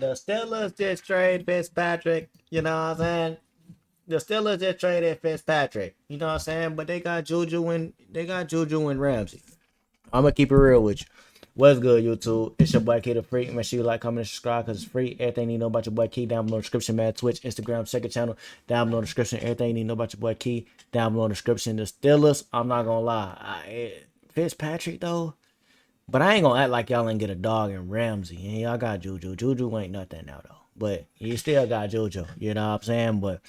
the Steelers just traded Fitzpatrick. You know what I'm saying? The Steelers just traded Fitzpatrick. You know what I'm saying? But they got Juju and Ramsey. I'm gonna keep it real with you. What's good, YouTube? It's your boy Key the Freak. Make sure you like, comment, and subscribe because it's free. Everything you need to know about your boy Key down below in the description, man. Twitch, Instagram, second channel down below in the description. Everything you need to know about your boy Key down below in the description. The Steelers, I'm not gonna lie. Fitzpatrick though. But I ain't gonna act like y'all ain't get a dog in Ramsey. And y'all got Juju. Juju ain't nothing now though. But you still got Juju. You know what I'm saying? But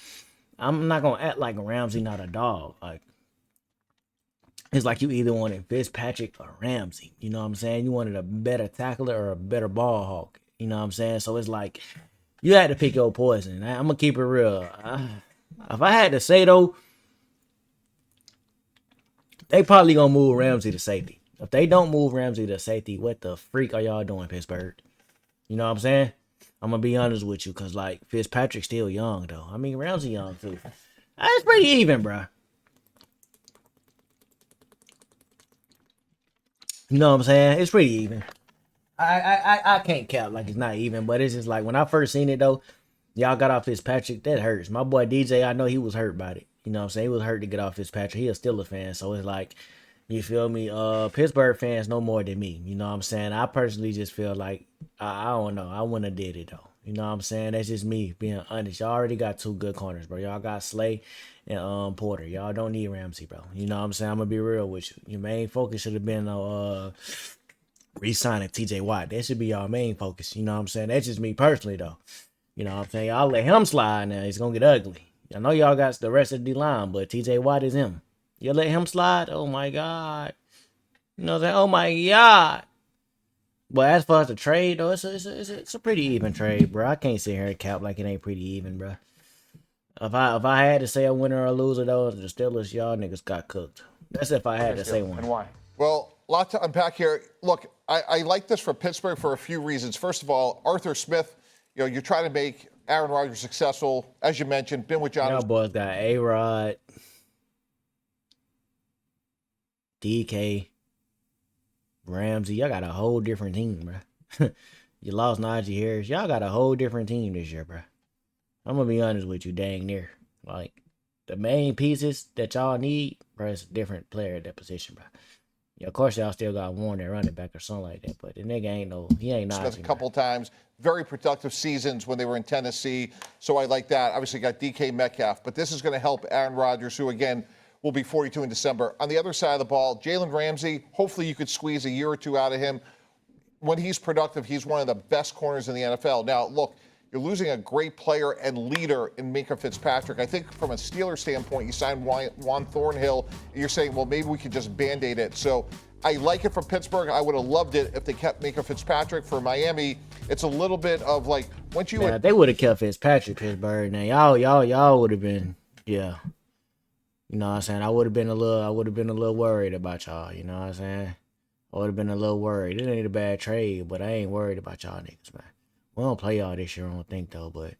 I'm not gonna act like Ramsey not a dog. Like it's like you either wanted Fitzpatrick or Ramsey. You know what I'm saying? You wanted a better tackler or a better ball hawk. You know what I'm saying? So it's like you had to pick your poison. I'm gonna keep it real. If I had to say though, they probably gonna move Ramsey to safety. If they don't move Ramsey to safety, what the freak are y'all doing, Pittsburgh? You know what I'm saying? I'm gonna be honest with you, cause like Fitzpatrick's still young though. I mean Ramsey young too. That's pretty even, bro. You know what I'm saying? It's pretty even. I can't cap like it's not even, but it's just like when I first seen it though, y'all got off Fitzpatrick, that hurts. My boy DJ, I know he was hurt by it. You know what I'm saying? He was hurt to get off Fitzpatrick. He is still a fan, so it's like, you feel me? Pittsburgh fans know more than me. You know what I'm saying? I personally just feel like I don't know. I wouldn't have did it though. You know what I'm saying? That's just me being honest. Y'all already got two good corners, bro. Y'all got Slay and Porter. Y'all don't need Ramsey, bro. You know what I'm saying? I'm gonna be real with you. Your main focus should have been re-signing TJ Watt. That should be y'all main focus. You know what I'm saying? That's just me personally though. You know what I'm saying? Y'all let him slide now. It's gonna get ugly. I know y'all got the rest of the D-line, but TJ Watt is him. You let him slide? Oh my God. You know what I'm saying? Oh my God. But as far as the trade, though, it's a pretty even trade, bro. I can't sit here and cap like it ain't pretty even, bro. If I had to say a winner or a loser, though, the Steelers, y'all niggas got cooked. That's if I had to say one. And why? Well, a lot to unpack here. Look, I like this for Pittsburgh for a few reasons. First of all, Arthur Smith, you're trying to make Aaron Rodgers successful. As you mentioned, been with John. Y'all boys got A-Rod, DK, Ramsey. Y'all got a whole different team, bro. You lost Najee Harris. Y'all got a whole different team this year, bro. I'm gonna be honest with you, dang near. Like the main pieces that y'all need, bro, is a different player at that position, bro. Yeah, of course y'all still got Warren running back or something like that, but the nigga he ain't Najee. Smith a couple times. Very productive seasons when they were in Tennessee. So I like that. Obviously got DK Metcalf, but this is going to help Aaron Rodgers, who again will be 42 in December. On the other side of the ball, Jalen Ramsey, hopefully you could squeeze a year or two out of him. When he's productive, he's one of the best corners in the NFL. Now, look, you're losing a great player and leader in Minkah Fitzpatrick. I think from a Steelers standpoint, you signed Juan Thornhill, and you're saying, well, maybe we could just Band-Aid it. So I like it for Pittsburgh. I would have loved it if they kept Minkah Fitzpatrick. For Miami, it's a little bit of like, once you... Man, if they would have kept Fitzpatrick, Pittsburgh, now y'all would have been, yeah. You know what I'm saying? I would have been a little worried about y'all. You know what I'm saying? I would have been a little worried. It ain't a bad trade, but I ain't worried about y'all niggas, man. We don't play y'all this year, I don't think, though, but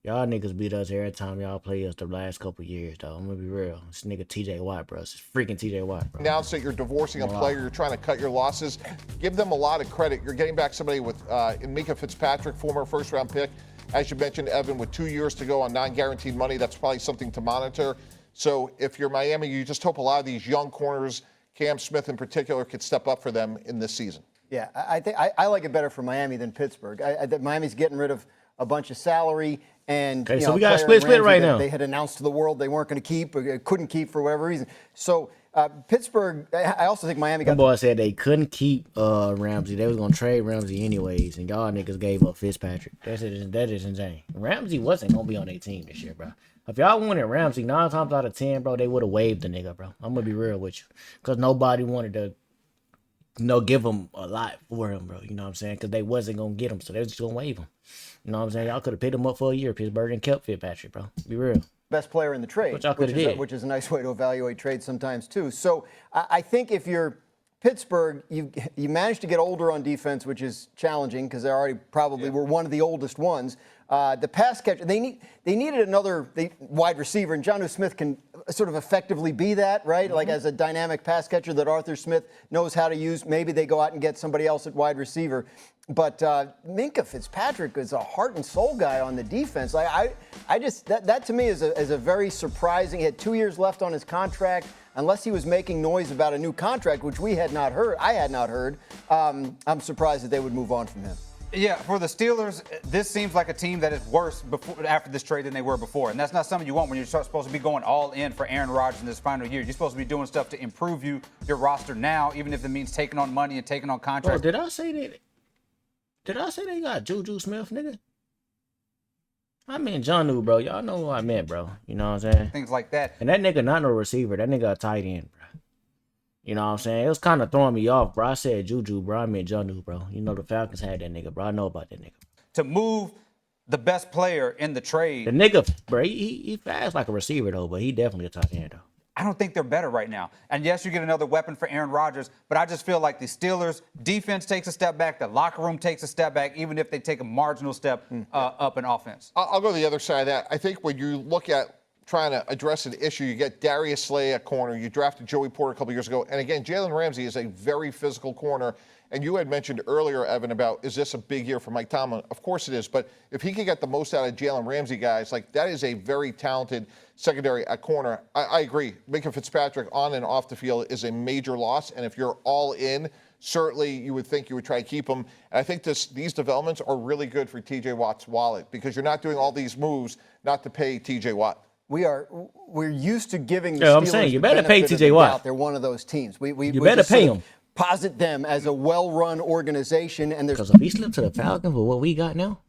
y'all niggas beat us every time y'all play us the last couple years, though. I'm gonna be real. This nigga TJ Watt, bro. It's freaking TJ Watt, bro. Announce that you're divorcing a player, you're trying to cut your losses. Give them a lot of credit. You're getting back somebody with in Minkah Fitzpatrick, former first-round pick. As you mentioned, Evan, with 2 years to go on non-guaranteed money, that's probably something to monitor. So if you're Miami, you just hope a lot of these young corners, Cam Smith in particular, could step up for them in this season. Yeah, I think I like it better for Miami than Pittsburgh. Miami's getting rid of a bunch of salary, and okay, so we got a split right now. They had announced to the world they weren't going to keep, or couldn't keep for whatever reason. So Pittsburgh, I also think Miami got. The boy said they couldn't keep Ramsey. They was gonna trade Ramsey anyways, and y'all niggas gave up Fitzpatrick. That is insane. Ramsey wasn't gonna be on their team this year, bro. If y'all wanted Ramsey 9 times out of 10, bro, they would have waived the nigga, bro. I'm gonna be real with you, cause nobody wanted to, give him a lot for him, bro. You know what I'm saying? Cause they wasn't gonna get him, so they was just gonna waive him. You know what I'm saying? Y'all could have picked him up for a year, Pittsburgh, and kept Fitzpatrick, bro. Be real. Best player in the trade, which is a nice way to evaluate trades sometimes too. So I think if you're Pittsburgh, you managed to get older on defense, which is challenging because they already probably were one of the oldest ones. The pass catcher, they needed another wide receiver, and Jonnu Smith can sort of effectively be that, right? Like as a dynamic pass catcher that Arthur Smith knows how to use. Maybe they go out and get somebody else at wide receiver. But Minkah Fitzpatrick is a heart and soul guy on the defense. Like I just that to me is a very surprising. He had 2 years left on his contract. Unless he was making noise about a new contract, which we had not heard, I had not heard. I'm surprised that they would move on from him. Yeah, for the Steelers, this seems like a team that is worse after this trade than they were before. And that's not something you want when you're supposed to be going all in for Aaron Rodgers in this final year. You're supposed to be doing stuff to improve your roster now, even if it means taking on money and taking on contracts. Bro, did I say they got Juju Smith, nigga? I mean Jonnu, bro. Y'all know what I meant, bro. You know what I'm saying? Things like that. And that nigga not no receiver. That nigga a tight end, bro. You know what I'm saying? It was kind of throwing me off, bro. I said Juju, bro. I meant Jonnu, bro. You know the Falcons had that nigga, bro. I know about that nigga. To move the best player in the trade. The nigga, bro, he fast like a receiver, though, but he definitely a tight end, though. I don't think they're better right now. And yes, you get another weapon for Aaron Rodgers, but I just feel like the Steelers' defense takes a step back, the locker room takes a step back, even if they take a marginal step up in offense. I'll go to the other side of that. I think when you look at trying to address an issue, you get Darius Slay at corner. You drafted Joey Porter a couple years ago. And again, Jalen Ramsey is a very physical corner. And you had mentioned earlier, Evan, about is this a big year for Mike Tomlin? Of course it is. But if he can get the most out of Jalen Ramsey guys, like that is a very talented secondary at corner. I agree. Minkah Fitzpatrick on and off the field is a major loss. And if you're all in, certainly you would think you would try to keep him. And I think these developments are really good for TJ Watt's wallet because you're not doing all these moves not to pay TJ Watt. We're used to giving the Yeah, Steelers I'm saying you the better pay benefit of TJ the Watt. doubt. They're one of those teams. You we better just pay sort of him. Posit them as a well-run organization, and there's Because if he slipped to the Falcons for what we got now,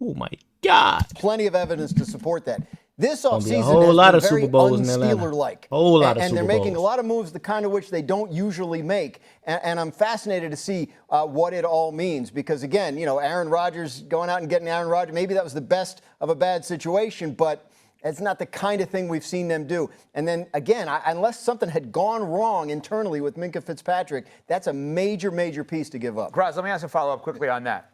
oh my God. plenty of evidence to support that. This Gonna be a offseason whole has lot been of very Super Bowls in Atlanta. un-Steeler-like. Whole lot of and they're Super making a Bowls. lot of moves, the kind of which they don't usually make. And I'm fascinated to see what it all means. Because, again, you know, Aaron Rodgers, going out and getting Aaron Rodgers, maybe that was the best of a bad situation, but it's not the kind of thing we've seen them do. And then, again, unless something had gone wrong internally with Minkah Fitzpatrick, that's a major, major piece to give up. Graz, let me ask a follow-up quickly on that.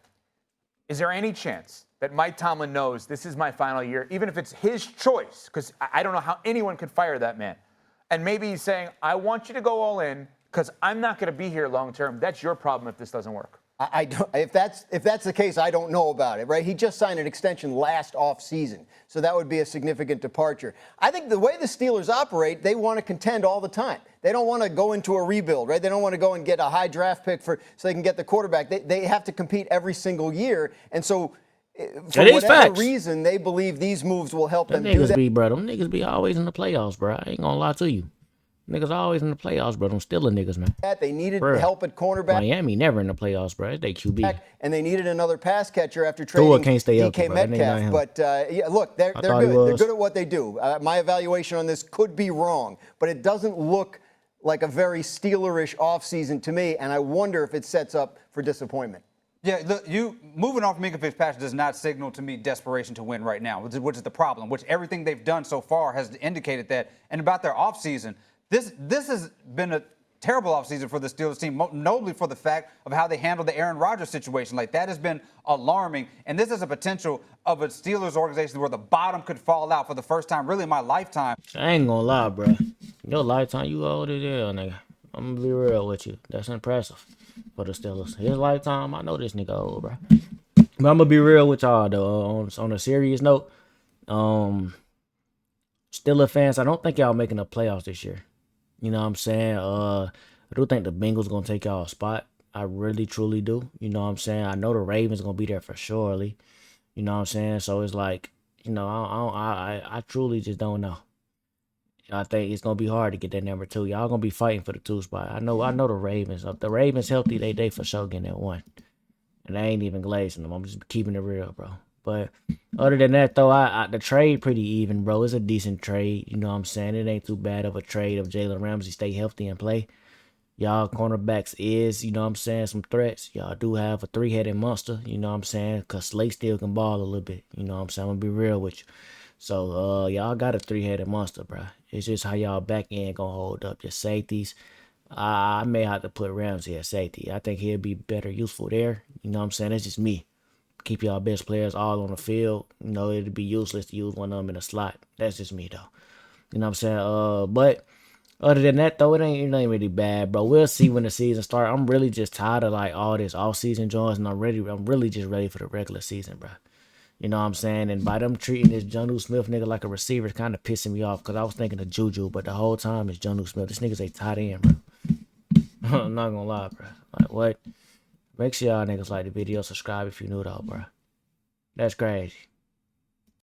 Is there any chance that Mike Tomlin knows this is my final year, even if it's his choice? Because I don't know how anyone could fire that man. And maybe he's saying, I want you to go all in because I'm not going to be here long term. That's your problem if this doesn't work. I don't, if that's the case, I don't know about it, right? He just signed an extension last offseason, so that would be a significant departure. I think the way the Steelers operate, they want to contend all the time. They don't want to go into a rebuild, right? They don't want to go and get a high draft pick so they can get the quarterback. They have to compete every single year, and so for whatever reason, they believe these moves will help them do that. Them niggas be always in the playoffs, bro. I ain't gonna lie to you. Niggas always in the playoffs, bro. Them Steelers niggas, man. They needed help at cornerback. Miami never in the playoffs, bro. They QB. And they needed another pass catcher after trading DK Metcalf. But yeah, look, they're good. They're good at what they do. My evaluation on this could be wrong, but it doesn't look like a very Steelerish offseason to me, and I wonder if it sets up for disappointment. Yeah, look, you moving off Minkah Fitzpatrick does not signal to me desperation to win right now, which is the problem, which everything they've done so far has indicated that. And about their offseason, this has been a terrible offseason for the Steelers team, notably for the fact of how they handled the Aaron Rodgers situation. Like, that has been alarming. And this is a potential of a Steelers organization where the bottom could fall out for the first time, really in my lifetime. I ain't gonna lie, bro. Your lifetime, you old as hell, nigga. I'm gonna be real with you. That's impressive for the Steelers. His lifetime, I know this nigga old, bro. But I'm gonna be real with y'all, though. On a serious note, Steelers fans, I don't think y'all making the playoffs this year. You know what I'm saying? I do think the Bengals gonna take y'all a spot. I really, truly do. You know what I'm saying? I know the Ravens gonna be there for surely. You know what I'm saying? So it's like, you know, I truly just don't know. I think it's gonna be hard to get that number 2. Y'all gonna be fighting for the 2 spot. I know the Ravens. If the Ravens healthy, they for sure getting that 1. And I ain't even glazing them. I'm just keeping it real, bro. But other than that, though, the trade pretty even, bro. It's a decent trade. You know what I'm saying? It ain't too bad of a trade if Jalen Ramsey stay healthy and play. Y'all cornerbacks is, you know what I'm saying, some threats. Y'all do have a 3-headed monster, you know what I'm saying, because Slay still can ball a little bit. You know what I'm saying? I'm going to be real with you. So, y'all got a 3-headed monster, bro. It's just how y'all back end going to hold up. Your safeties. I may have to put Ramsey at safety. I think he'll be better useful there. You know what I'm saying? That's just me. Keep y'all best players all on the field. You know, it'd be useless to use one of them in a slot. That's just me, though. You know what I'm saying? But other than that, though, it ain't really bad, bro. We'll see when the season starts. I'm really just tired of like all this off-season joints, and I'm really just ready for the regular season, bro. You know what I'm saying? And by them treating this Jonnu Smith nigga like a receiver, it's kind of pissing me off because I was thinking of Juju, but the whole time it's Jonnu Smith. This nigga's a tight end, bro. I'm not gonna lie, bro. Like, what? Make sure y'all niggas like the video, subscribe if you're new though, bro. That's crazy.